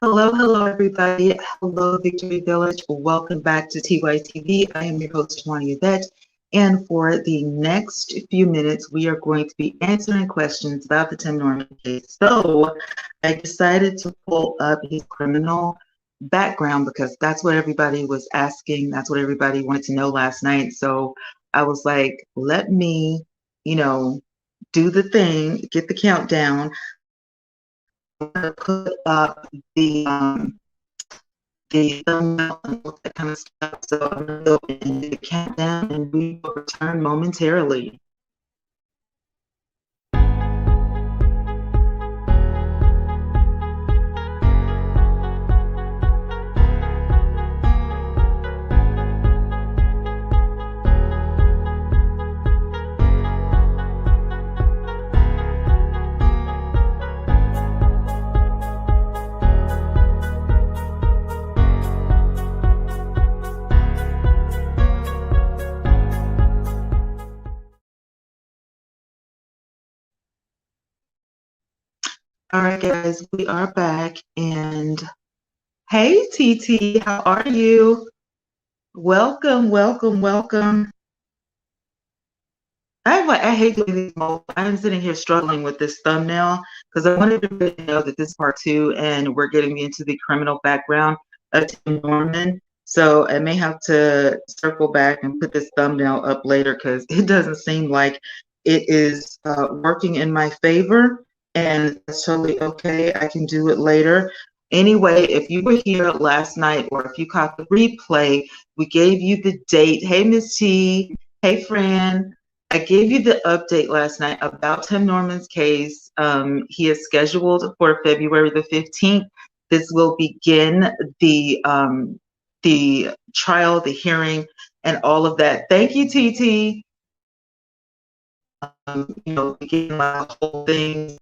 Hello, hello, everybody. Hello, Victory Village. Welcome back to TYTV. I am your host, Twanna Y'vette. And for the next few minutes, we are going to be answering questions about the Tim Norman case. So I decided to pull up his criminal background because that's what everybody was asking. That's what everybody wanted to know last night. So I was like, let me, you know, do the thing, get the countdown. I'm going to put up the thumbnail and all that kind of stuff. So I'm going to go and do the countdown and we will return momentarily. All right, guys, we are back. And hey, TT, how are you? Welcome, welcome, welcome. I hate doing these molds. I'm sitting here struggling with this thumbnail because I wanted everybody to know that this is part 2 and we're getting into the criminal background of Tim Norman. So I may have to circle back and put this thumbnail up later because it doesn't seem like it is working in my favor, and that's totally okay. I can do it later. Anyway, if you were here last night or if you caught the replay, we gave you the date. Hey, Miss T. Hey, Fran. I gave you the update last night about Tim Norman's case. He is scheduled for February the 15th. This will begin the trial, the hearing, and all of that. Thank you, TT. Begin my whole thing.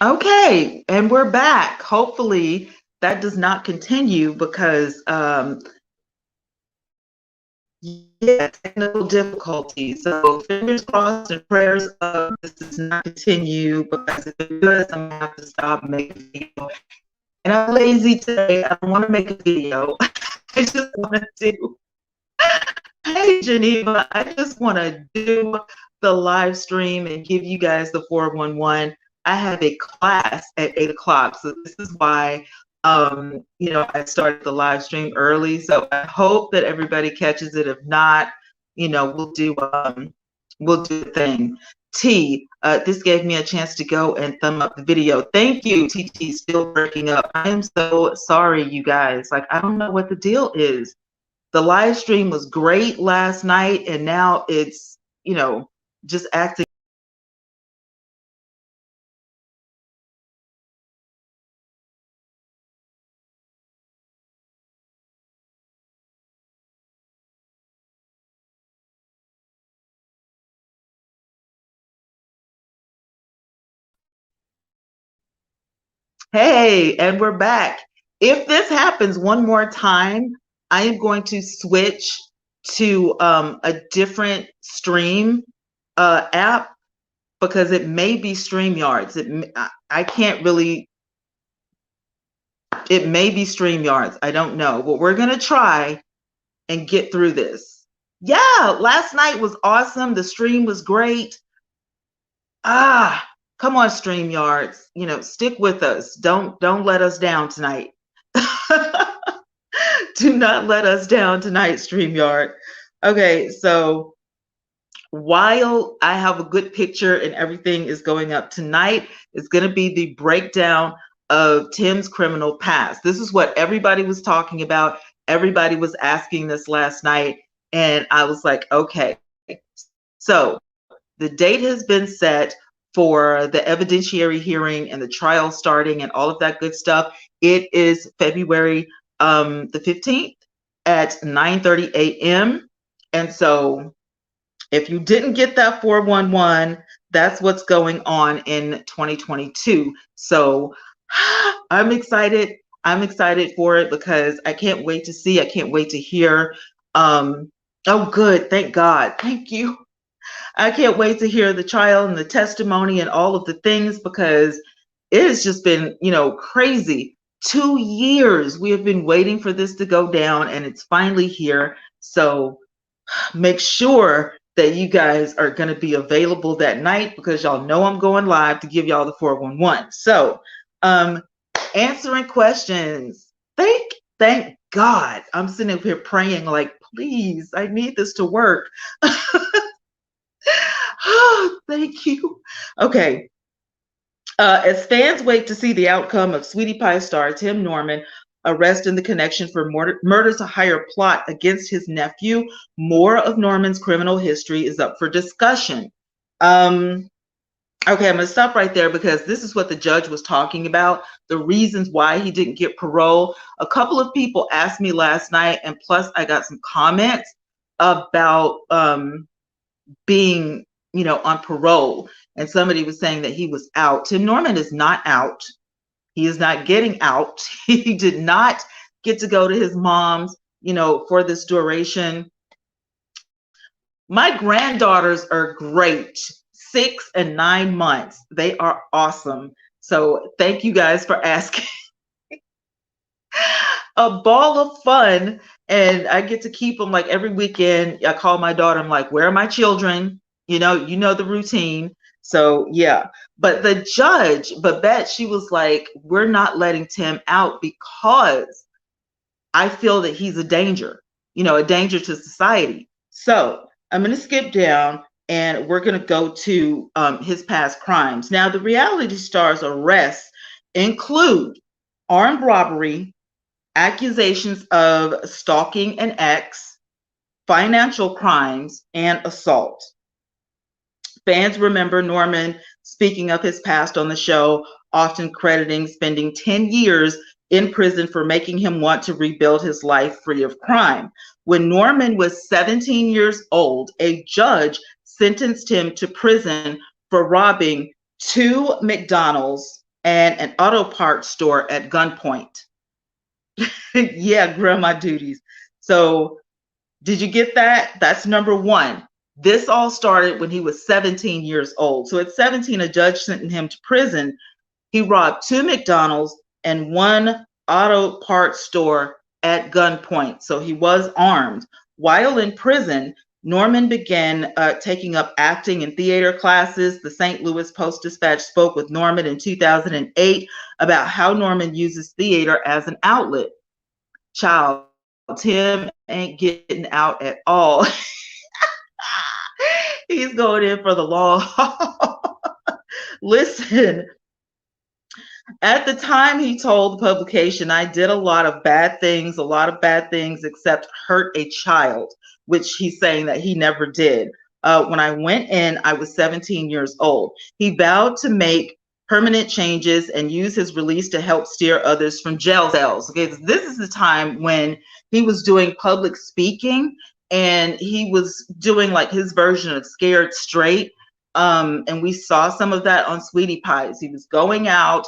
Okay, and we're back. Hopefully that does not continue because yeah, technical difficulties. So fingers crossed and prayers up this does not continue, because if it does, I'm gonna have to stop making video. And I'm lazy today. I don't want to make a video. I just want to do. Hey, Geneva, I just want to do the live stream and give you guys the 411. I have a class at 8 o'clock, so this is why I started the live stream early. So I hope that everybody catches it. If not, we'll do the thing. This gave me a chance to go and thumb up the video. Thank you. TT still breaking up. I am so sorry, you guys. Like, I don't know what the deal is. The live stream was great last night, and now it's, just acting. Hey, and we're back. If this happens one more time, I am going to switch to a different stream app, because it may be StreamYards. I can't really, it may be StreamYards. I don't know, but we're going to try and get through this. Yeah, last night was awesome. The stream was great. Come on, StreamYards. You know, stick with us. Don't let us down tonight. Do not let us down tonight, StreamYard. Okay, so while I have a good picture and everything is going up tonight, it's going to be the breakdown of Tim's criminal past. This is what everybody was talking about. Everybody was asking this last night, and I was like, okay. So the date has been set for the evidentiary hearing and the trial starting and all of that good stuff. It is February the 15th at 9:30 a.m. And so if you didn't get that 411, that's what's going on in 2022. So I'm excited. I'm excited for it because I can't wait to see. I can't wait to hear. Oh, good. Thank God. Thank you. I can't wait to hear the trial and the testimony and all of the things, because it has just been, you know, crazy. 2 years we have been waiting for this to go down, and it's finally here. So make sure that you guys are going to be available that night, because y'all know I'm going live to give y'all the 411. So answering questions. Thank God. I'm sitting up here praying like, please, I need this to work. Oh, thank you. Okay. As fans wait to see the outcome of Sweetie Pie star Tim Norman arrest in the connection for murder to hire plot against his nephew, more of Norman's criminal history is up for discussion. Okay, I'm going to stop right there, because this is what the judge was talking about, the reasons why he didn't get parole. A couple of people asked me last night, and plus I got some comments about being, you know, on parole. And somebody was saying that he was out. Tim Norman is not out. He is not getting out. He did not get to go to his mom's, you know, for this duration. My granddaughters are great. 6 and 9 months. They are awesome. So thank you guys for asking. A ball of fun. And I get to keep them like every weekend. I call my daughter. I'm like, where are my children? You know the routine. So yeah, but the judge, Babette, she was like, we're not letting Tim out because I feel that he's a danger, you know, a danger to society. So I'm going to skip down, and we're going to go to his past crimes. Now, the reality star's arrests include armed robbery, accusations of stalking an ex, financial crimes, and assault. Fans remember Norman speaking of his past on the show, often crediting spending 10 years in prison for making him want to rebuild his life free of crime. When Norman was 17 years old, a judge sentenced him to prison for robbing 2 McDonald's and an auto parts store at gunpoint. Yeah, grandma duties. So did you get that? That's number one. This all started when he was 17 years old. So at 17, a judge sentenced him to prison. He robbed 2 McDonald's and 1 auto parts store at gunpoint. So he was armed. While in prison, Norman began taking up acting and theater classes. The St. Louis Post-Dispatch spoke with Norman in 2008 about how Norman uses theater as an outlet. Child, Tim ain't getting out at all. He's going in for the long haul. Listen, at the time he told the publication, I did a lot of bad things except hurt a child, which he's saying that he never did. When I went in, I was 17 years old. He vowed to make permanent changes and use his release to help steer others from jail cells. Okay, this is the time when he was doing public speaking, and he was doing like his version of Scared Straight. And we saw some of that on Sweetie Pies. He was going out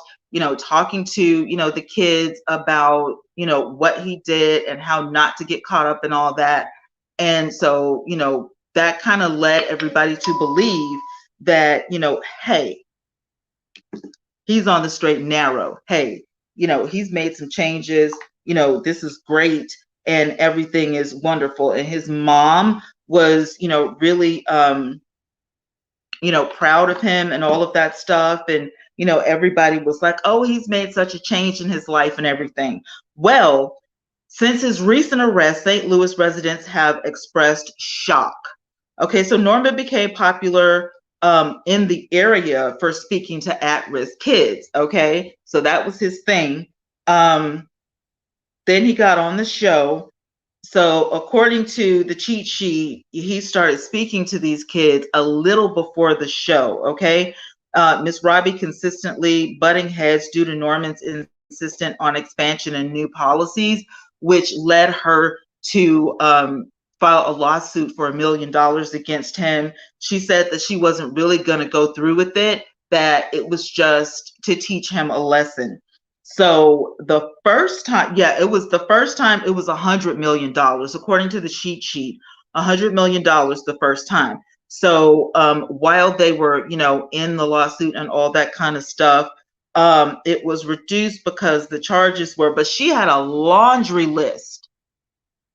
talking to, the kids about, what he did and how not to get caught up in all that. And so, that kind of led everybody to believe that, hey, he's on the straight and narrow. Hey, he's made some changes. This is great and everything is wonderful. And his mom was, really, proud of him and all of that stuff. And, everybody was like, oh, he's made such a change in his life and everything. Well, since his recent arrest, St. Louis residents have expressed shock. Okay, so Norman became popular in the area for speaking to at-risk kids. Okay, so that was his thing. Then he got on the show. So according to the cheat sheet, he started speaking to these kids a little before the show. Okay, Miss Robbie consistently butting heads due to Norman's insistent on expansion and new policies, which led her to file a lawsuit for $1 million against him. She said that she wasn't really going to go through with it, that it was just to teach him a lesson. So the first time, it was $100 million, according to the cheat sheet, $100 million the first time. So while they were, in the lawsuit and all that kind of stuff, it was reduced because the charges were, but she had a laundry list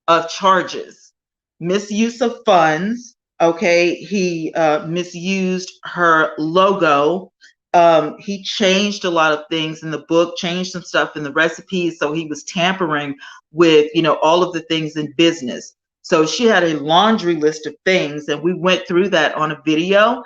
of charges. Misuse of funds. Okay, he misused her logo. He changed a lot of things in the book, changed some stuff in the recipes. So he was tampering with, all of the things in business. So she had a laundry list of things, and we went through that on a video.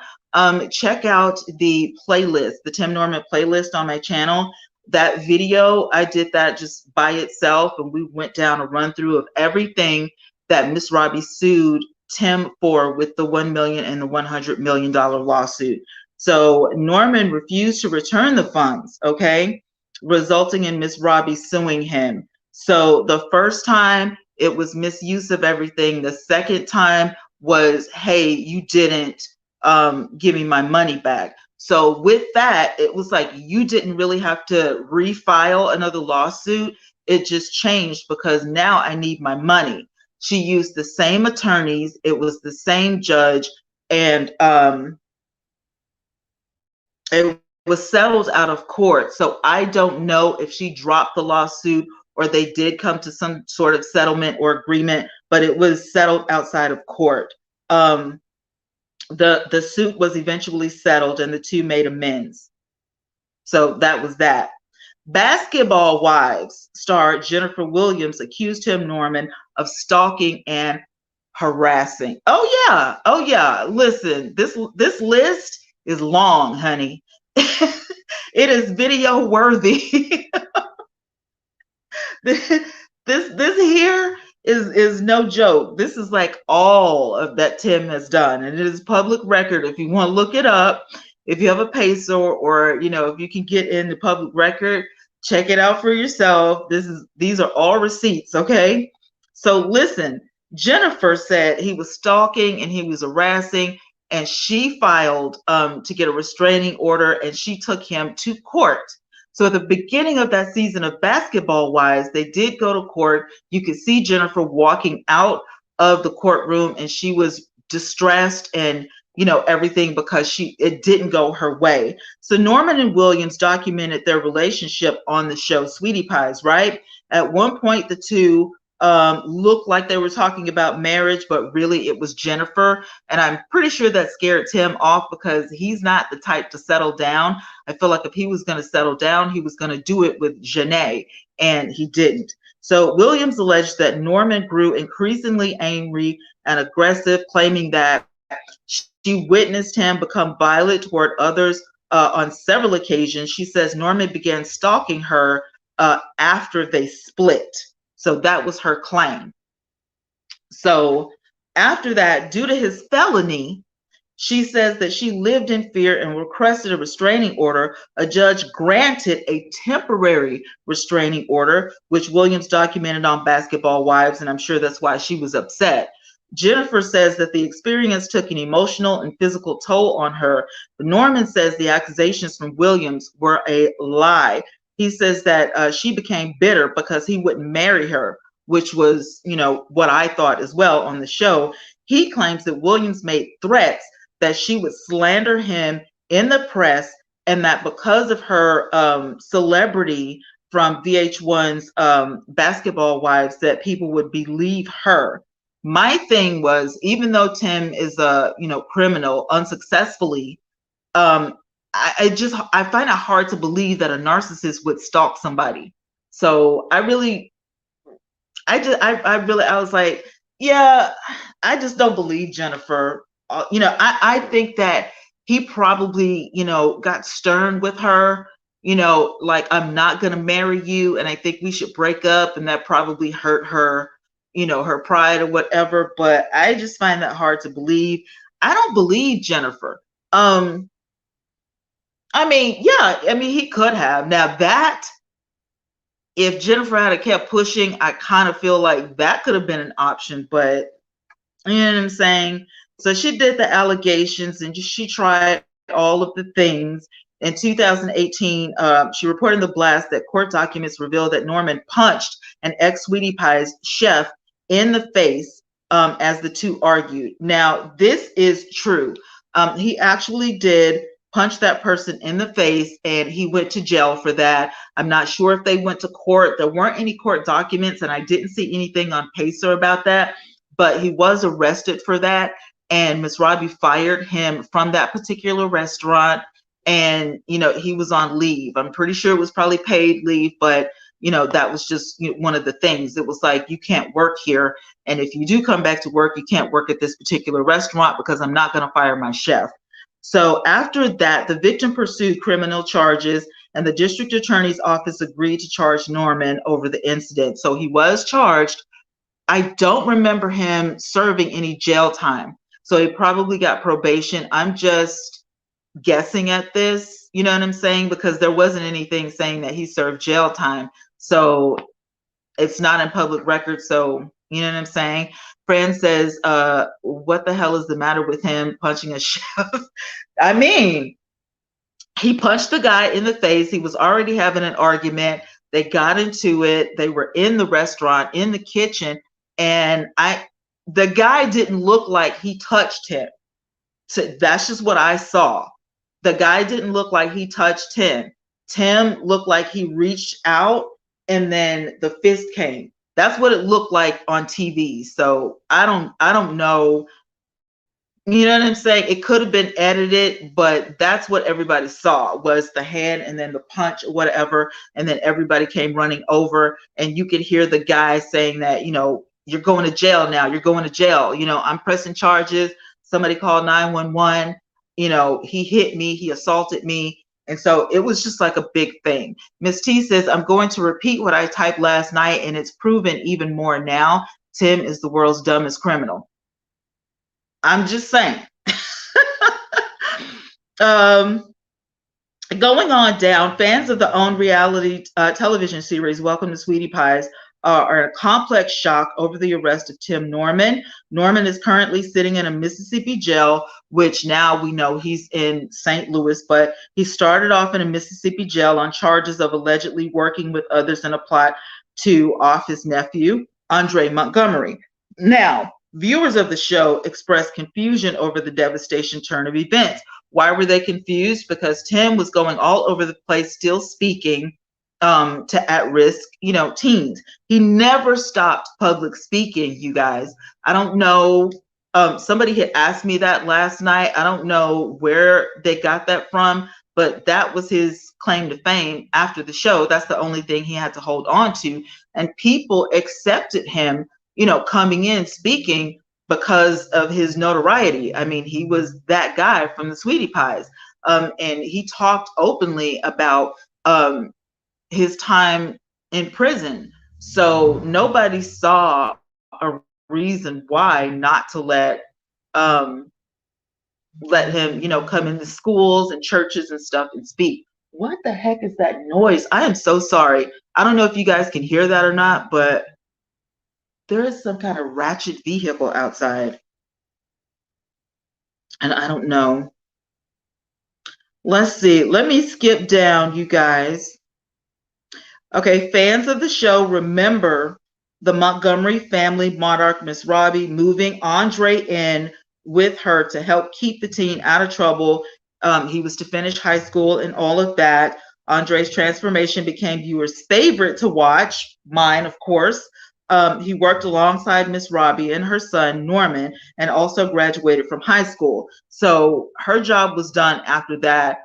Check out the playlist, the Tim Norman playlist on my channel. That video, I did that just by itself, and we went down a run through of everything that Miss Robbie sued Tim for with the $1 million and the $100 million lawsuit. So Norman refused to return the funds, okay, resulting in Miss Robbie suing him. So the first time it was misuse of everything. The second time was, hey, you didn't give me my money back. So with that, it was like you didn't really have to refile another lawsuit. It just changed because now I need my money. She used the same attorneys. It was the same judge, and it was settled out of court. So I don't know if she dropped the lawsuit or they did come to some sort of settlement or agreement, but it was settled outside of court. The suit was eventually settled and the two made amends. So that was that. Basketball Wives star Jennifer Williams accused Tim Norman of stalking and harassing. Oh yeah. Listen, this list is long, honey. It is video worthy. This here is no joke. This is like all of that Tim has done, and it is public record. If you want to look it up, if you have a pacer or if you can get in the public record, check it out for yourself. These are all receipts, okay? So listen, Jennifer said he was stalking and he was harassing, and she filed to get a restraining order, and she took him to court. So at the beginning of that season of Basketball Wives, they did go to court. You could see Jennifer walking out of the courtroom, and she was distressed and everything because it didn't go her way. So Norman and Williams documented their relationship on the show Sweetie Pies, right? At one point, the two looked like they were talking about marriage, but really it was Jennifer. And I'm pretty sure that scared Tim off because he's not the type to settle down. I feel like if he was going to settle down, he was going to do it with Janae, and he didn't. So Williams alleged that Norman grew increasingly angry and aggressive, claiming that she witnessed him become violent toward others on several occasions. She says Norman began stalking her after they split. So that was her claim. So after that, due to his felony, she says that she lived in fear and requested a restraining order. A judge granted a temporary restraining order, which Williams documented on Basketball Wives, and I'm sure that's why she was upset. Jennifer says that the experience took an emotional and physical toll on her. Norman says the accusations from Williams were a lie. He says that she became bitter because he wouldn't marry her, which was, what I thought as well on the show. He claims that Williams made threats that she would slander him in the press, and that because of her celebrity from VH1's Basketball Wives, that people would believe her. My thing was, even though Tim is a criminal unsuccessfully, um, I find it hard to believe that a narcissist would stalk somebody. So I was like, yeah, I just don't believe Jennifer. I think that he probably, got stern with her, like, I'm not going to marry you, and I think we should break up. And that probably hurt her, her pride or whatever. But I just find that hard to believe. I don't believe Jennifer. He could have. Now that, if Jennifer had kept pushing, I kind of feel like that could have been an option, but you know what I'm saying? So she did the allegations and she tried all of the things. In 2018, she reported in the blast that court documents revealed that Norman punched an ex-Sweetie Pie's chef in the face as the two argued. Now, this is true. He actually did punch that person in the face, and he went to jail for that. I'm not sure if they went to court. There weren't any court documents, and I didn't see anything on Pacer about that, but he was arrested for that. And Miss Robbie fired him from that particular restaurant. And, he was on leave. I'm pretty sure it was probably paid leave, but, that was just one of the things. It was like, you can't work here. And if you do come back to work, you can't work at this particular restaurant because I'm not going to fire my chef. So after that, the victim pursued criminal charges, and the district attorney's office agreed to charge Norman over the incident. So he was charged. I don't remember him serving any jail time. So he probably got probation. I'm just guessing at this, you know what I'm saying? Because there wasn't anything saying that he served jail time. So it's not in public record. So, you know what I'm saying? Fran says, what the hell is the matter with him punching a chef? I mean, he punched the guy in the face. He was already having an argument. They got into it. They were in the restaurant, in the kitchen. And the guy didn't look like he touched him. So that's just what I saw. The guy didn't look like he touched Tim. Tim looked like he reached out and then the fist came. That's what it looked like on TV. So I don't know. You know what I'm saying? It could have been edited, but that's what everybody saw, was the hand and then the punch or whatever. And then everybody came running over, and you could hear the guy saying that, you're going to jail now. You're going to jail. I'm pressing charges. Somebody called 911. He hit me. He assaulted me. And so it was just like a big thing. Miss T says, I'm going to repeat what I typed last night, and it's proven even more now. Tim is the world's dumbest criminal. I'm just saying. Going on down, fans of the OWN reality television series Welcome to Sweetie Pies are in complex shock over the arrest of Tim Norman. Norman is currently sitting in a Mississippi jail, which now we know he's in St. Louis, but he started off in a Mississippi jail on charges of allegedly working with others in a plot to off his nephew, Andre Montgomery. Now, viewers of the show expressed confusion over the devastation turn of events. Why were they confused? Because Tim was going all over the place, still speaking to at-risk, teens. He never stopped public speaking, you guys. I don't know. Somebody had asked me that last night. I don't know where they got that from, but that was his claim to fame after the show. That's the only thing he had to hold on to. And people accepted him, coming in speaking because of his notoriety. I mean, he was that guy from the Sweetie Pies. And he talked openly about his time in prison. So nobody saw a reason why not to let him, come into schools and churches and stuff and speak. What the heck is that noise? I am so sorry. I don't know if you guys can hear that or not, but there is some kind of ratchet vehicle outside, and I don't know. Let's see. Let me skip down, you guys. Okay, fans of the show remember the Montgomery family monarch, Miss Robbie, moving Andre in with her to help keep the teen out of trouble. He was to finish high school and all of that. Andre's transformation became viewers' favorite to watch, mine, of course. He worked alongside Miss Robbie and her son, Norman, and also graduated from high school. So her job was done after that.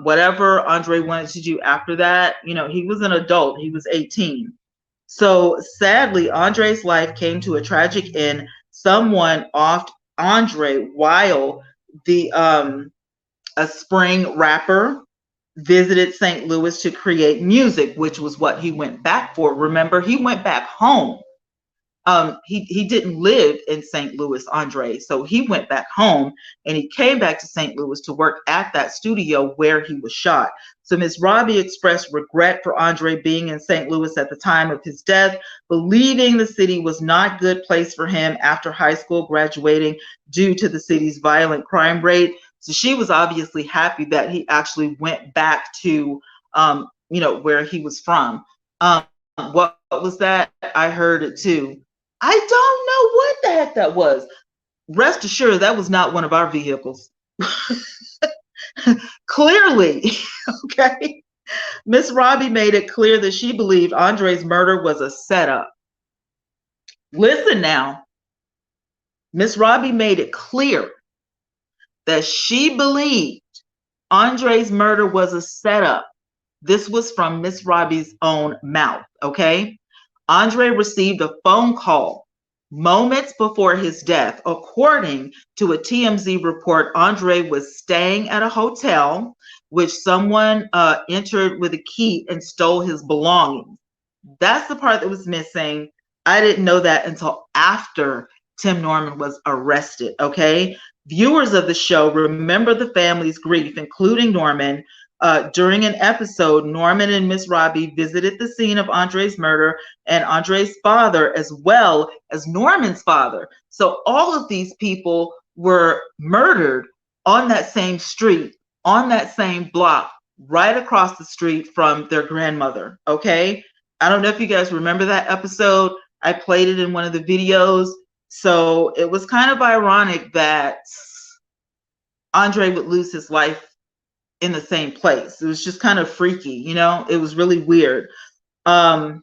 Whatever Andre wanted to do after that, he was an adult. He was 18. So sadly, Andre's life came to a tragic end. Someone offed Andre while a spring rapper visited St. Louis to create music, which was what he went back for. Remember, he went back home. He didn't live in St. Louis, Andre, so he went back home and he came back to St. Louis to work at that studio where he was shot. So Miss Robbie expressed regret for Andre being in St. Louis at the time of his death, believing the city was not a good place for him after high school graduating due to the city's violent crime rate. So she was obviously happy that he actually went back to, where he was from. What was that? I heard it too. I don't know what the heck that was. Rest assured, that was not one of our vehicles. Clearly, okay. Miss Robbie made it clear that she believed Andre's murder was a setup. Listen now. Miss Robbie made it clear that she believed Andre's murder was a setup. This was from Miss Robbie's own mouth, okay? Andre received a phone call moments before his death. According to a TMZ report, Andre was staying at a hotel, which someone entered with a key and stole his belongings. That's the part that was missing. I didn't know that until after Tim Norman was arrested, okay? Viewers of the show remember the family's grief, including Norman. During an episode, Norman and Miss Robbie visited the scene of Andre's murder and Andre's father, as well as Norman's father. So all of these people were murdered on that same street, on that same block, right across the street from their grandmother, okay? I don't know if you guys remember that episode. I played it in one of the videos. So it was kind of ironic that Andre would lose his life in the same place. It was just kind of freaky, it was really weird. So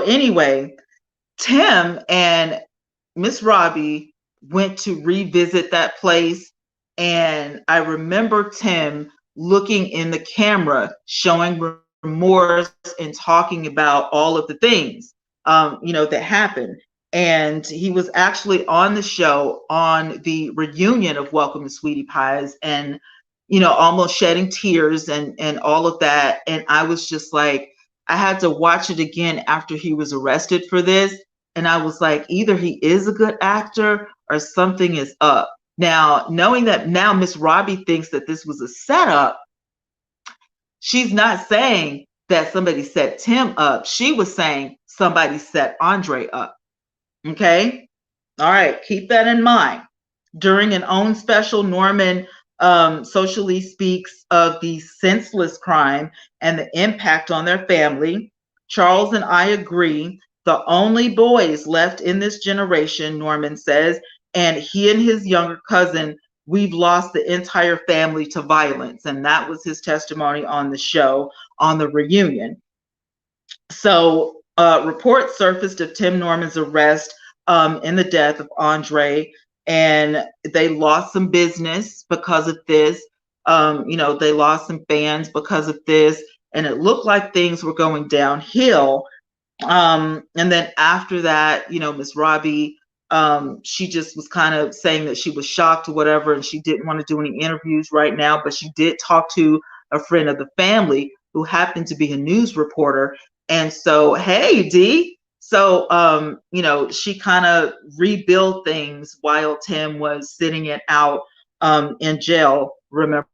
anyway, Tim and Miss Robbie went to revisit that place, and I remember Tim looking in the camera, showing remorse and talking about all of the things that happened. And he was actually on the show on the reunion of Welcome to Sweetie Pies, and almost shedding tears and all of that. And I was just like, I had to watch it again after he was arrested for this. And I was like, either he is a good actor or something is up. Now, knowing that now Miss Robbie thinks that this was a setup, she's not saying that somebody set Tim up. She was saying somebody set Andre up. Okay? All right, keep that in mind. During an own special, Norman socially speaks of the senseless crime and the impact on their family. Charles and I agree. The only boys left in this generation, Norman says, and he and his younger cousin, we've lost the entire family to violence. And that was his testimony on the show, on the reunion. So reports surfaced of Tim Norman's arrest and the death of Andre, and they lost some business because of this. They lost some fans because of this, and it looked like things were going downhill. And then after that, Miss Robbie, she just was kind of saying that she was shocked or whatever, and she didn't want to do any interviews right now, but she did talk to a friend of the family who happened to be a news reporter. And so, hey, Dee. So, she kind of rebuilt things while Tim was sitting it out in jail. Remember,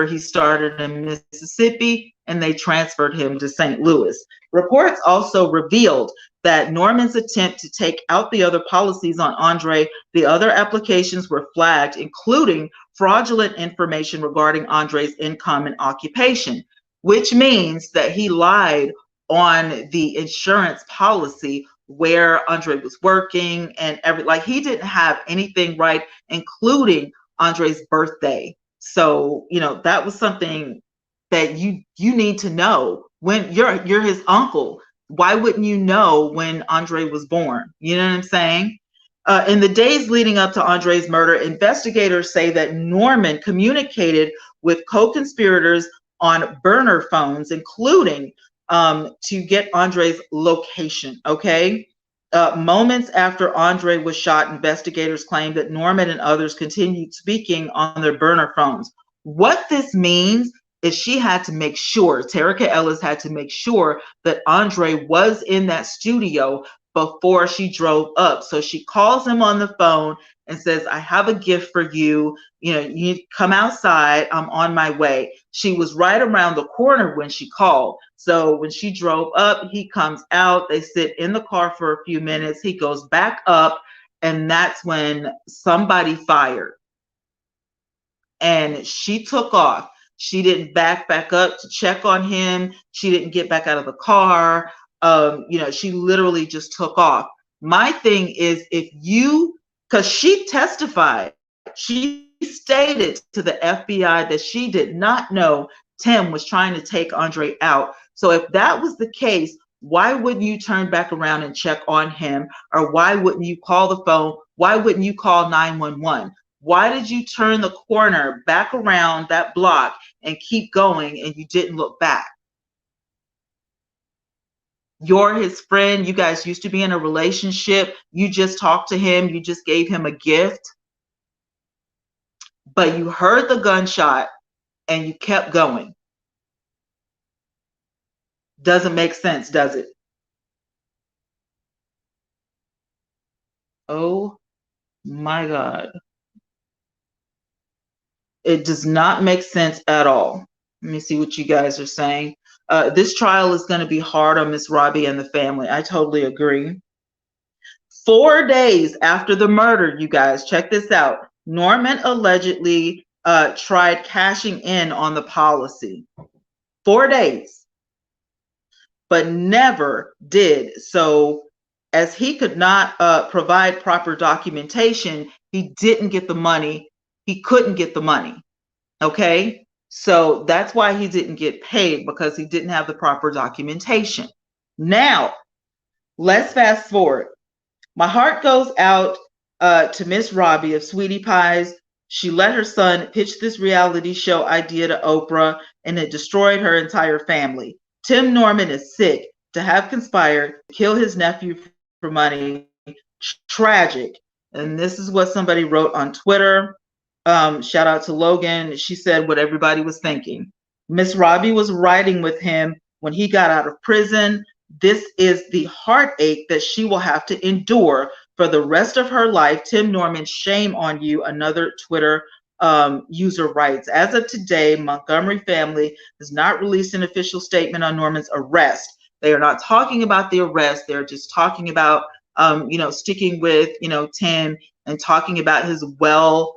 he started in Mississippi and they transferred him to St. Louis. Reports also revealed that Norman's attempt to take out the other policies on Andre, the other applications were flagged, including fraudulent information regarding Andre's income and occupation, which means that he lied on the insurance policy where Andre was working and like he didn't have anything right, including Andre's birthday. So, you know, that was something that you need to know when you're his uncle. Why wouldn't you know when Andre was born? You know what I'm saying? In the days leading up to Andre's murder, investigators say that Norman communicated with co-conspirators on burner phones, including to get Andre's location. Okay. Moments after Andre was shot, investigators claimed that Norman and others continued speaking on their burner phones. What this means is she had to make sure, Terica Ellis had to make sure that Andre was in that studio before she drove up. So she calls him on the phone and says, I have a gift for you. You know, you come outside. I'm on my way. She was right around the corner when she called. So when she drove up, he comes out. They sit in the car for a few minutes. He goes back up, and that's when somebody fired. And she took off. She didn't back up to check on him. She didn't get back out of the car. You know, she literally just took off. My thing is, if you, because she testified, she stated to the FBI that she did not know Tim was trying to take Andre out. So if that was the case, why wouldn't you turn back around and check on him? Or why wouldn't you call the phone? Why wouldn't you call 911? Why did you turn the corner back around that block and keep going and you didn't look back? You're his friend. You guys used to be in a relationship. You just talked to him. You just gave him a gift. But you heard the gunshot and you kept going. Doesn't make sense, does it? Oh my God. It does not make sense at all. Let me see what you guys are saying. This trial is going to be hard on Miss Robbie and the family. I totally agree. 4 days after the murder, you guys, check this out. Norman allegedly tried cashing in on the policy. 4 days, but never did. So as he could not provide proper documentation, he didn't get the money. He couldn't get the money. Okay. So that's why he didn't get paid, because he didn't have the proper documentation. Now, let's fast forward. My heart goes out to Miss Robbie of Sweetie Pies. She let her son pitch this reality show idea to Oprah, and it destroyed her entire family. Tim Norman is sick. To have conspired to kill his nephew for money, tragic. And this is what somebody wrote on Twitter. Shout out to Logan. She said what everybody was thinking. Miss Robbie was riding with him when he got out of prison. This is the heartache that she will have to endure for the rest of her life. Tim Norman, shame on you. Another Twitter user writes. As of today, Montgomery family has not released an official statement on Norman's arrest. They are not talking about the arrest. They're just talking about, you know, sticking with, you know, Tim and talking about his well-being.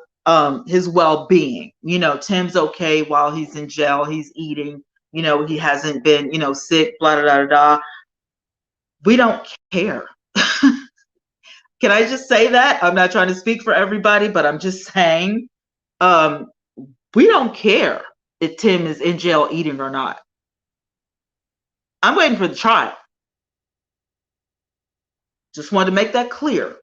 You know, Tim's okay while he's in jail. He's eating. You know, he hasn't been, you know, sick. Blah blah blah blah. We don't care. Can I just say that? I'm not trying to speak for everybody, but I'm just saying, we don't care if Tim is in jail eating or not. I'm waiting for the trial. Just wanted to make that clear.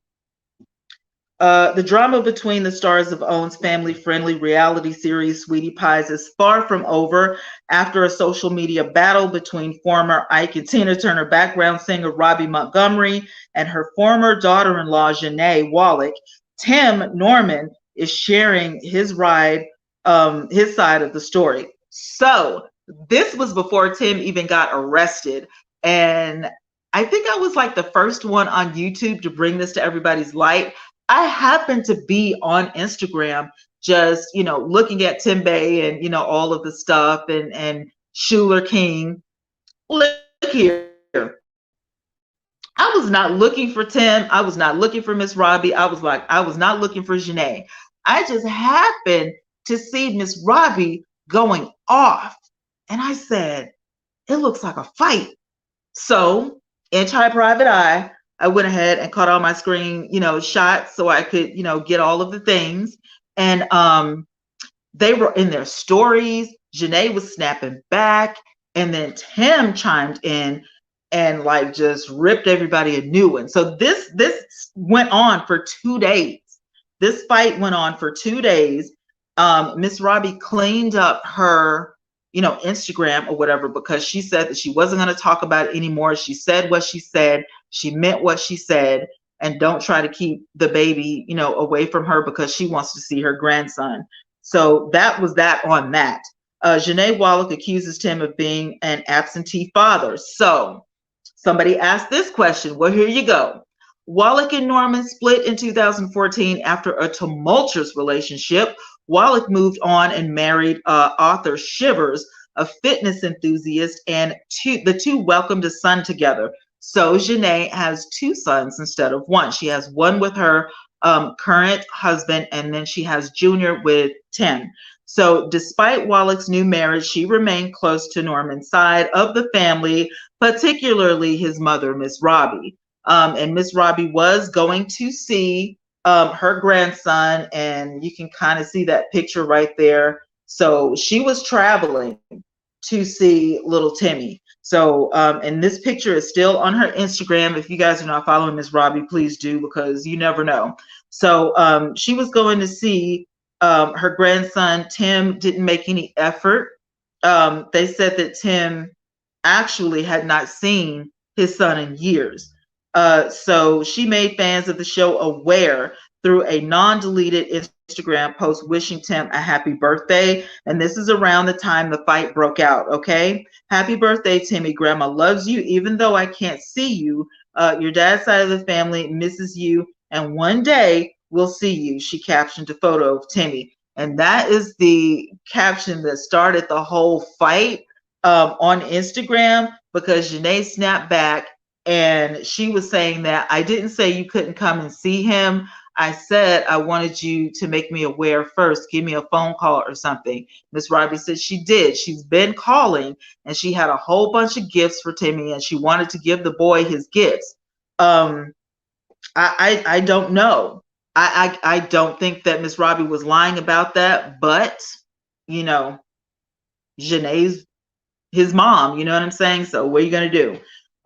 The drama between the stars of OWN's family-friendly reality series Sweetie Pies is far from over. After a social media battle between former Ike and Tina Turner background singer Robbie Montgomery and her former daughter-in-law Janae Wallach, Tim Norman is sharing his side of the story. So this was before Tim even got arrested, and I think I was like the first one on YouTube to bring this to everybody's light. I happened to be on Instagram just, you know, looking at Timbe and, you know, all of the stuff and Schuler King. Look here. I was was not looking for Tim. I was not looking for Miss Robbie. I was not looking for Janae. I just happened to see Miss Robbie going off. And I said, it looks like a fight. So, anti-private eye, I went ahead and caught all my screen, shots so I could, get all of the things. And they were in their stories. Janae was snapping back. And then Tim chimed in and like just ripped everybody a new one. So this went on for 2 days. This fight went on for 2 days. Miss Robbie cleaned up her, Instagram or whatever, because she said that she wasn't going to talk about it anymore. She said what she said. She meant what she said. And don't try to keep the baby, away from her because she wants to see her grandson. So that was that on that. Janae Wallach accuses Tim of being an absentee father. So somebody asked this question. Well, here you go. Wallach and Norman split in 2014 after a tumultuous relationship. Wallach moved on and married Arthur Shivers, a fitness enthusiast, and the two welcomed a son together. So Janae has 2 sons instead of 1. She has one with her current husband, and then she has Junior with Tim. So despite Wallach's new marriage, she remained close to Norman's side of the family, particularly his mother, Miss Robbie. And Miss Robbie was going to see her grandson, and you can kind of see that picture right there. So she was traveling to see little Timmy. So, and this picture is still on her Instagram. If you guys are not following Miss Robbie, please do, because you never know. So she was going to see her grandson. Tim didn't make any effort. They said that Tim actually had not seen his son in years. So she made fans of the show aware through a non-deleted Instagram post wishing Tim a happy birthday. And this is around the time the fight broke out. Okay. Happy birthday, Timmy. Grandma loves you, even though I can't see you. Your dad's side of the family misses you. And one day we'll see you. She captioned a photo of Timmy. And that is the caption that started the whole fight on Instagram, because Janae snapped back and she was saying that I didn't say you couldn't come and see him. I said I wanted you to make me aware first, give me a phone call or something. Miss Robbie said she did. She's been calling, and she had a whole bunch of gifts for Timmy, and she wanted to give the boy his gifts. I don't know. I don't think that Miss Robbie was lying about that, but Janae's his mom, you know what I'm saying? So what are you going to do?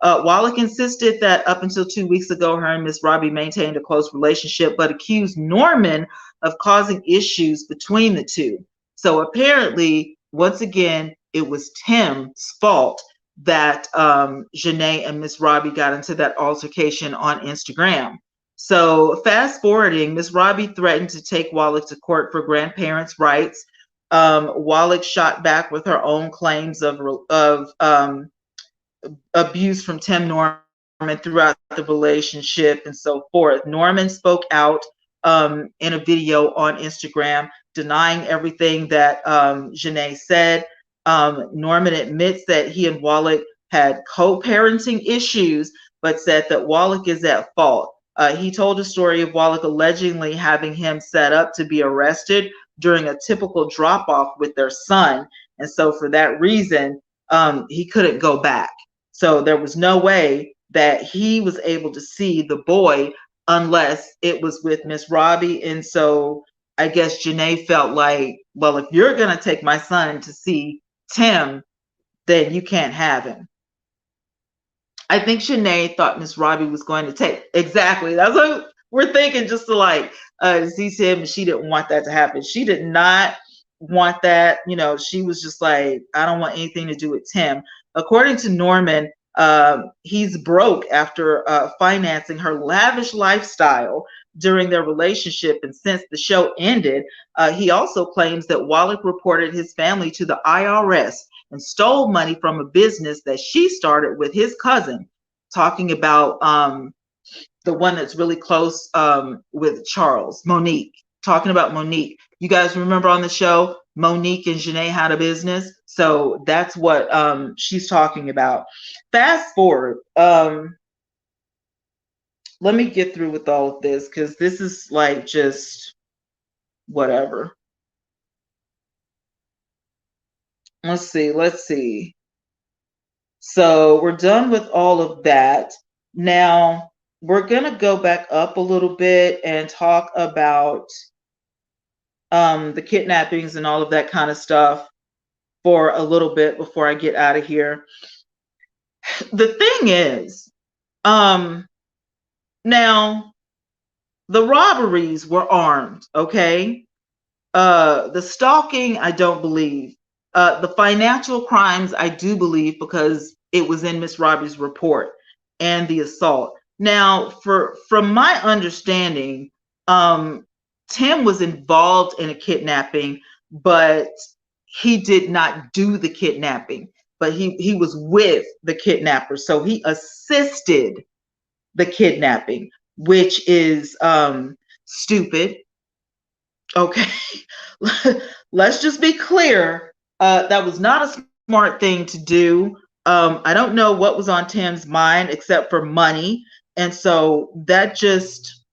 Wallach insisted that up until 2 weeks ago, her and Miss Robbie maintained a close relationship, but accused Norman of causing issues between the two. So apparently, once again, it was Tim's fault that Janae and Miss Robbie got into that altercation on Instagram. So fast forwarding, Miss Robbie threatened to take Wallach to court for grandparents' rights. Wallach shot back with her own claims of abuse from Tim Norman throughout the relationship and so forth. Norman spoke out in a video on Instagram denying everything that Janae said. Norman admits that he and Wallach had co-parenting issues, but said that Wallach is at fault. He told a story of Wallach allegedly having him set up to be arrested during a typical drop-off with their son. And so for that reason, he couldn't go back. So there was no way that he was able to see the boy unless it was with Miss Robbie. And so I guess Janae felt like, well, if you're going to take my son to see Tim, then you can't have him. I think Janae thought Miss Robbie was going to take. Exactly. That's what we're thinking, just to see Tim, and she didn't want that to happen. She did not want that. She was just like, I don't want anything to do with Tim. According to Norman, he's broke after financing her lavish lifestyle during their relationship. And since the show ended, he also claims that Wallach reported his family to the IRS and stole money from a business that she started with his cousin, talking about the one that's really close with Charles, Monique, talking about Monique. You guys remember on the show, Monique and Janae had a business. So that's what she's talking about. Fast forward. let me get through with all of this, because this is like just whatever. Let's see. So we're done with all of that. Now we're going to go back up a little bit and talk about the kidnappings and all of that kind of stuff for a little bit before I get out of here. The thing is, now the robberies were armed, okay? The stalking, I don't believe. The financial crimes, I do believe, because it was in Miss Robbie's report, and the assault. Now, from my understanding, Tim was involved in a kidnapping, but he did not do the kidnapping. But he was with the kidnapper, so he assisted the kidnapping, which is stupid. Okay, let's just be clear. That was not a smart thing to do. I don't know what was on Tim's mind except for money. And so that just,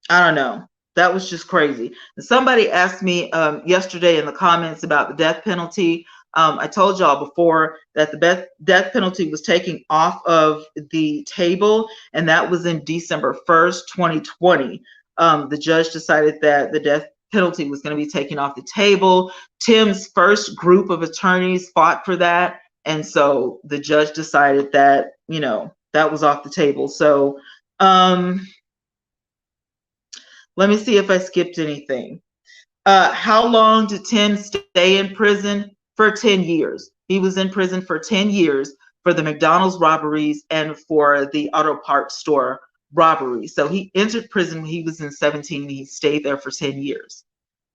I don't know. That was just crazy. And somebody asked me yesterday in the comments about the death penalty. I told y'all before that the death penalty was taken off of the table, and that was in December 1st, 2020. The judge decided that the death penalty was going to be taken off the table. Tim's first group of attorneys fought for that. And so the judge decided that, you know, that was off the table. So let me see if I skipped anything. How long did Tim stay in prison? For 10 years. He was in prison for 10 years for the McDonald's robberies and for the auto parts store robbery. So he entered prison when he was in 17. He stayed there for 10 years.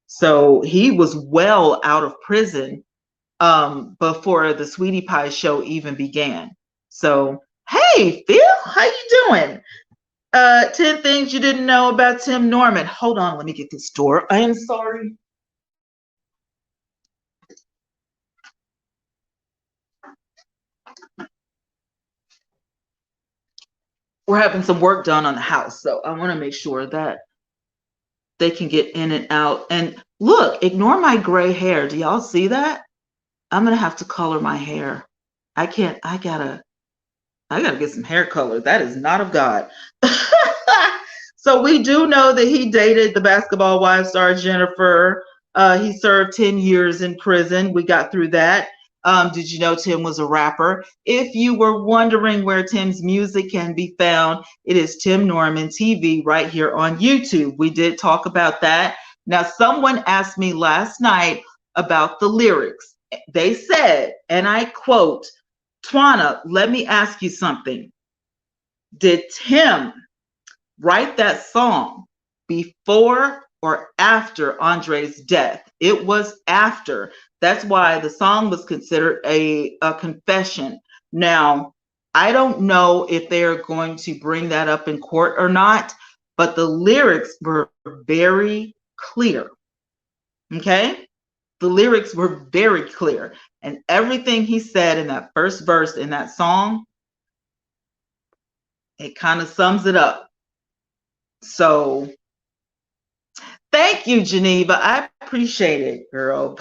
So he was well out of prison before the Sweetie Pie show even began. So, hey, Phil, how you doing? 10 things you didn't know about Tim Norman. Hold on, let me get this door. I am sorry. We're having some work done on the house, so I want to make sure that they can get in and out. And look, ignore my gray hair. Do y'all see that? I'm gonna have to color my hair. I gotta get some hair color. That is not of God. So we do know that he dated the basketball wife star Jennifer. He served 10 years in prison. We got through that. Did you know Tim was a rapper? If you were wondering where Tim's music can be found, it is Tim Norman TV right here on YouTube. We did talk about that. Now, someone asked me last night about the lyrics. They said, and I quote, Twanna, let me ask you something. Did Tim write that song before or after Andre's death? It was after. That's why the song was considered a confession. Now, I don't know if they're going to bring that up in court or not, but the lyrics were very clear. Okay? The lyrics were very clear. And everything he said in that first verse in that song, it kind of sums it up. So thank you, Geneva. I appreciate it, girl.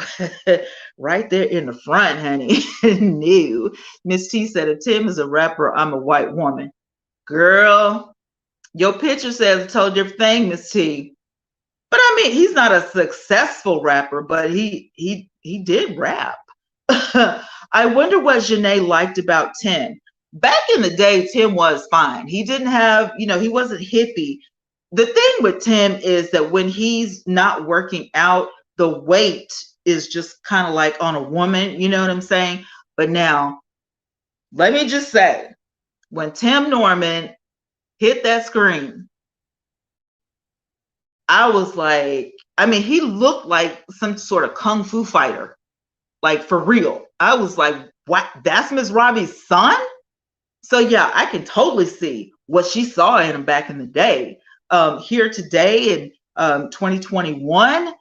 Right there in the front, honey. No. Miss T said, if Tim is a rapper, I'm a white woman. Girl, your picture says a totally different thing, Miss T. But I mean, he's not a successful rapper, but he did rap. I wonder what Janae liked about Tim. Back in the day, Tim was fine. He didn't have, he wasn't hippie. The thing with Tim is that when he's not working out, the weight is just kind of like on a woman, you know what I'm saying? But now, let me just say, when Tim Norman hit that screen, I was like, I mean, he looked like some sort of kung fu fighter, like for real. I was like, what? That's Miss Robbie's son? So yeah, I can totally see what she saw in him back in the day. Here today in 2021,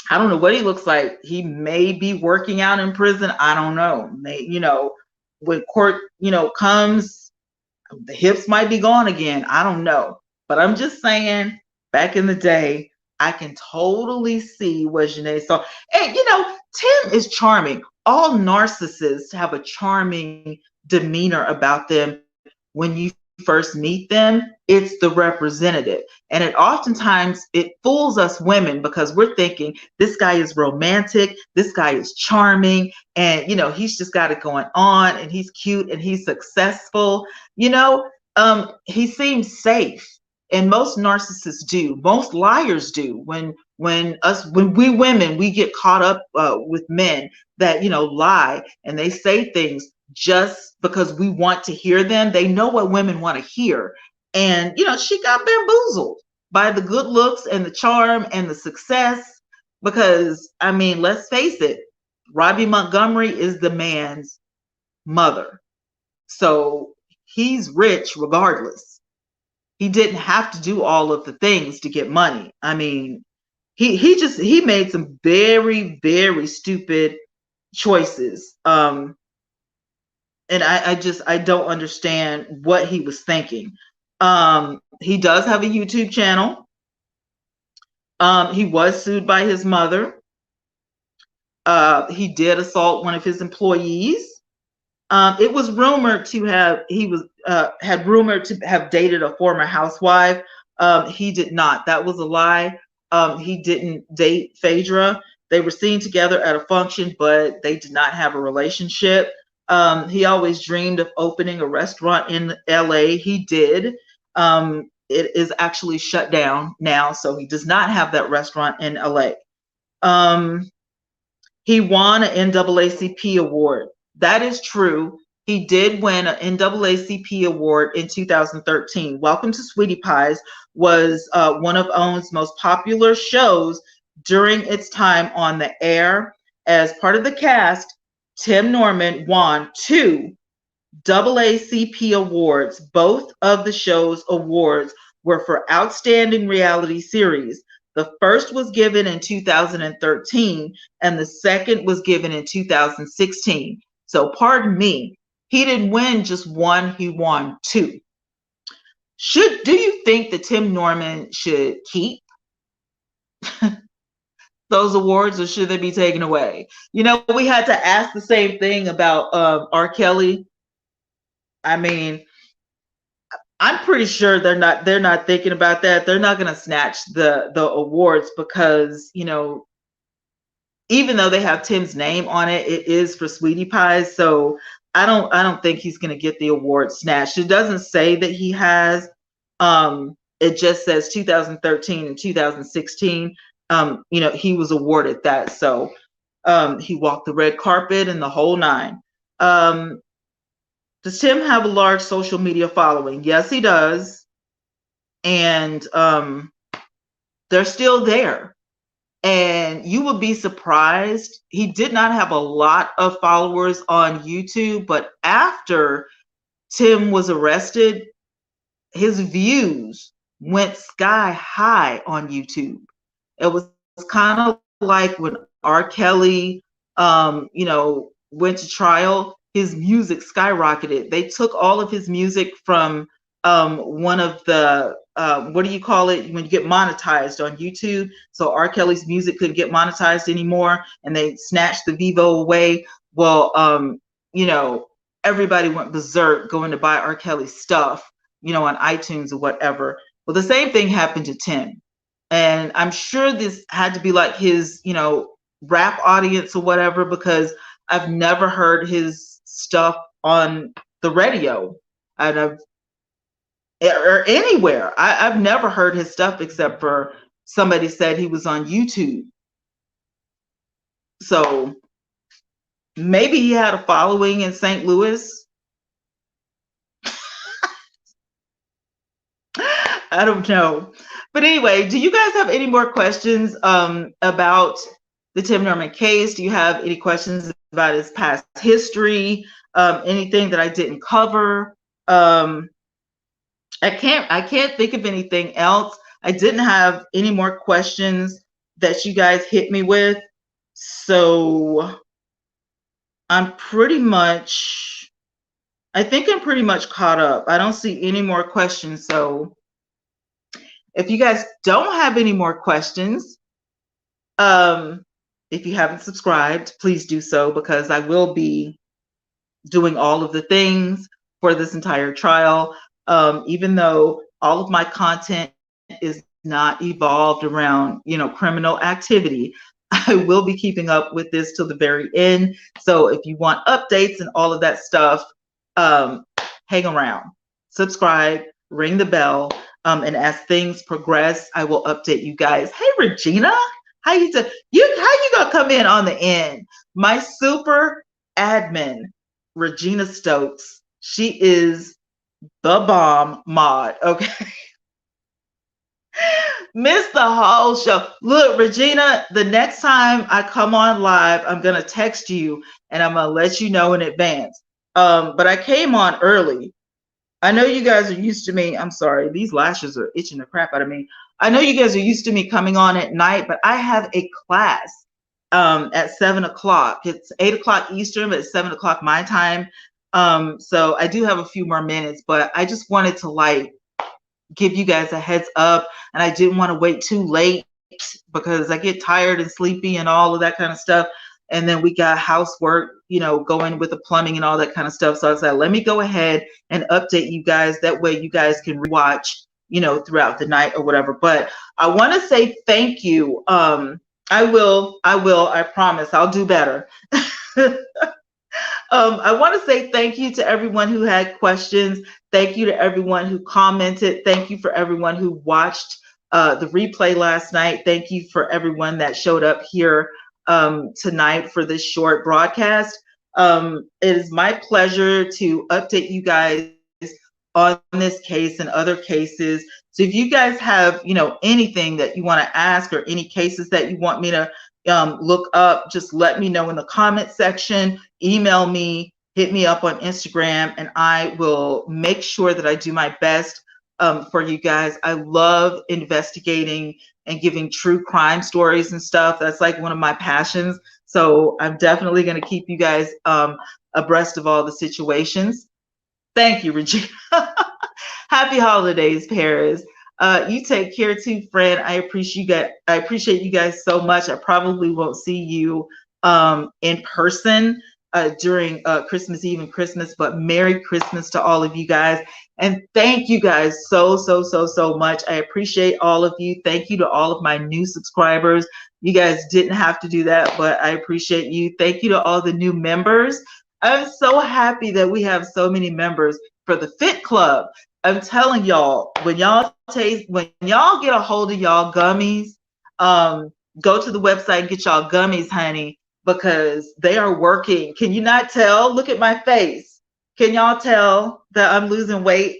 I don't know what he looks like. He may be working out in prison. I don't know. When court, comes, The hips might be gone again. I don't know. But I'm just saying, back in the day, I can totally see what Janae saw. And, Tim is charming. All narcissists have a charming demeanor about them when you first meet them. It's the representative. And it oftentimes, it fools us women because we're thinking this guy is romantic, this guy is charming, and he's just got it going on, and he's cute and he's successful. He seems safe. And most narcissists do. Most liars do. When we women, we get caught up with men that lie, and they say things just because we want to hear them. They know what women want to hear. And she got bamboozled by the good looks and the charm and the success. Because let's face it, Robbie Montgomery is the man's mother. So he's rich regardless. He didn't have to do all of the things to get money. He made some very, very stupid choices. And I don't understand what he was thinking. He does have a YouTube channel. He was sued by his mother. He did assault one of his employees. It was rumored had rumored to have dated a former housewife. He did not. That was a lie. He didn't date Phaedra. They were seen together at a function, but they did not have a relationship. He always dreamed of opening a restaurant in LA. He did. It is actually shut down now, so he does not have that restaurant in LA. He won an NAACP award. That is true. He did win an NAACP award in 2013. Welcome to Sweetie Pies was one of OWN's most popular shows during its time on the air. As part of the cast, Tim Norman won 2 NAACP awards. Both of the show's awards were for Outstanding Reality Series. The first was given in 2013, and the second was given in 2016. So pardon me, he didn't win just 1, he won 2. Do you think that Tim Norman should keep those awards, or should they be taken away? We had to ask the same thing about R. Kelly. I'm pretty sure they're not thinking about that. They're not going to snatch the awards because, even though they have Tim's name on it, it is for Sweetie Pies. So I don't think he's going to get the award snatched. It doesn't say that he has. It just says 2013 and 2016. He was awarded that. So he walked the red carpet and the whole 9. Does Tim have a large social media following? Yes, he does. And they're still there. And you would be surprised. He did not have a lot of followers on YouTube, but after Tim was arrested, his views went sky high on YouTube. It was kind of like when R. Kelly, went to trial, his music skyrocketed. They took all of his music from one of the what do you call it when you get monetized on YouTube? So R. Kelly's music couldn't get monetized anymore, and they snatched the Vivo away. Well, everybody went berserk going to buy R. Kelly's stuff, on iTunes or whatever. Well, the same thing happened to Tim, and I'm sure this had to be like his, rap audience or whatever, because I've never heard his stuff on the radio, or anywhere. I've never heard his stuff except for somebody said he was on YouTube. So maybe he had a following in St. Louis. I don't know. But anyway, do you guys have any more questions about the Tim Norman case? Do you have any questions about his past history? Anything that I didn't cover? I can't think of anything else. I didn't have any more questions that you guys hit me with. So I'm pretty much I think I'm pretty much caught up. I don't see any more questions. So if you guys don't have any more questions, if you haven't subscribed, please do so, because I will be doing all of the things for this entire trial. Even though all of my content is not evolved around, criminal activity, I will be keeping up with this till the very end. So if you want updates and all of that stuff, hang around, subscribe, ring the bell, and as things progress, I will update you guys. Hey, Regina, how you doing? How you gonna come in on the end? My super admin, Regina Stokes. She is the bomb mod. Okay. Missed the whole show. Look, Regina, the next time I come on live, I'm gonna text you and I'm gonna let you know in advance. But I came on early. I know you guys are used to me. I'm sorry, these lashes are itching the crap out of me. I know you guys are used to me coming on at night, but I have a class at 7 o'clock. It's 8 o'clock Eastern, but it's 7 o'clock my time. So I do have a few more minutes, but I just wanted to give you guys a heads up, and I didn't want to wait too late because I get tired and sleepy and all of that kind of stuff. And then we got housework, going with the plumbing and all that kind of stuff. So I was like, let me go ahead and update you guys. That way you guys can rewatch, throughout the night or whatever. But I want to say thank you. I will, I promise I'll do better. I want to say thank you to everyone who had questions. Thank you to everyone who commented. Thank you for everyone who watched the replay last night. Thank you for everyone that showed up here tonight for this short broadcast. It is my pleasure to update you guys on this case and other cases. So if you guys have, anything that you want to ask or any cases that you want me to look up, just let me know in the comment section, email me, hit me up on Instagram, and I will make sure that I do my best for you guys. I love investigating and giving true crime stories and stuff. That's like one of my passions. So I'm definitely going to keep you guys abreast of all the situations. Thank you, Regina. Happy holidays, Paris. You take care too, friend. I appreciate you guys so much. I probably won't see you in person during Christmas Eve and Christmas, but Merry Christmas to all of you guys. And thank you guys so much. I appreciate all of you. Thank you to all of my new subscribers. You guys didn't have to do that, but I appreciate you. Thank you to all the new members. I'm so happy that we have so many members for the Fit Club. I'm telling y'all, when y'all get a hold of y'all gummies, go to the website and get y'all gummies, honey, because they are working. Can you not tell? Look at my face. Can y'all tell that I'm losing weight?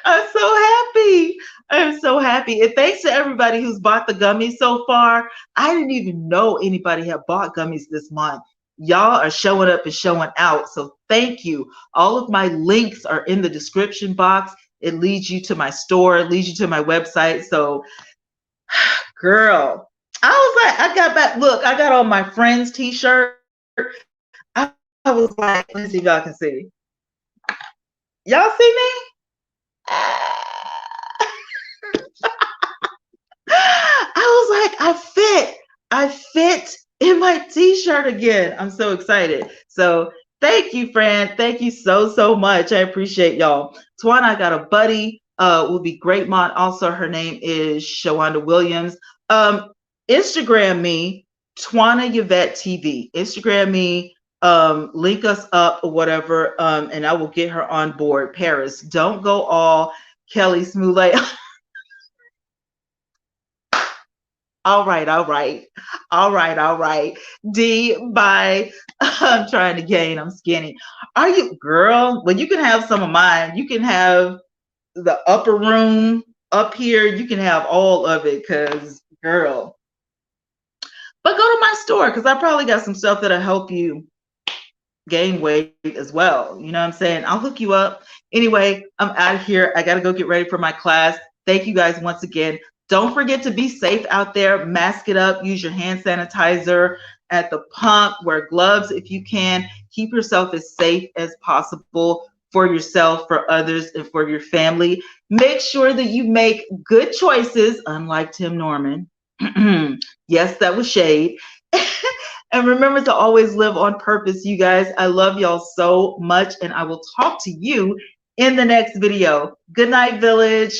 I'm so happy. I'm so happy. And thanks to everybody who's bought the gummies so far. I didn't even know anybody had bought gummies this month. Y'all are showing up and showing out. So thank you. All of my links are in the description box. It leads you to my store, it leads you to my website. So, girl, I was like, I got back. Look, I got on my friend's t-shirt. I was like, let's see if y'all can see. Y'all see me? I was like, I fit in my t-shirt again. I'm so excited. So thank you, friend. Thank you so much. I appreciate y'all. Twanna, I got a buddy, will be great mod. Also, her name is Shawanda Williams. Instagram me, Twanna Y'vette TV. Instagram me, link us up or whatever, and I will get her on board. Paris, don't go all Kelly Smollett. All right. D, bye. I'm trying to gain. I'm skinny. Are you, girl? Well, you can have some of mine. You can have the upper room up here. You can have all of it, because, girl. But go to my store, because I probably got some stuff that'll help you gain weight as well. You know what I'm saying? I'll hook you up. Anyway, I'm out of here. I got to go get ready for my class. Thank you guys once again. Don't forget to be safe out there. Mask it up. Use your hand sanitizer. at the pump. Wear gloves if you can. Keep yourself as safe as possible for yourself, for others, and for your family. Make sure that you make good choices, unlike Tim Norman. Yes, that was shade. And remember to always live on purpose, you guys. I love y'all so much, and I will talk to you in the next video. Good night, Village.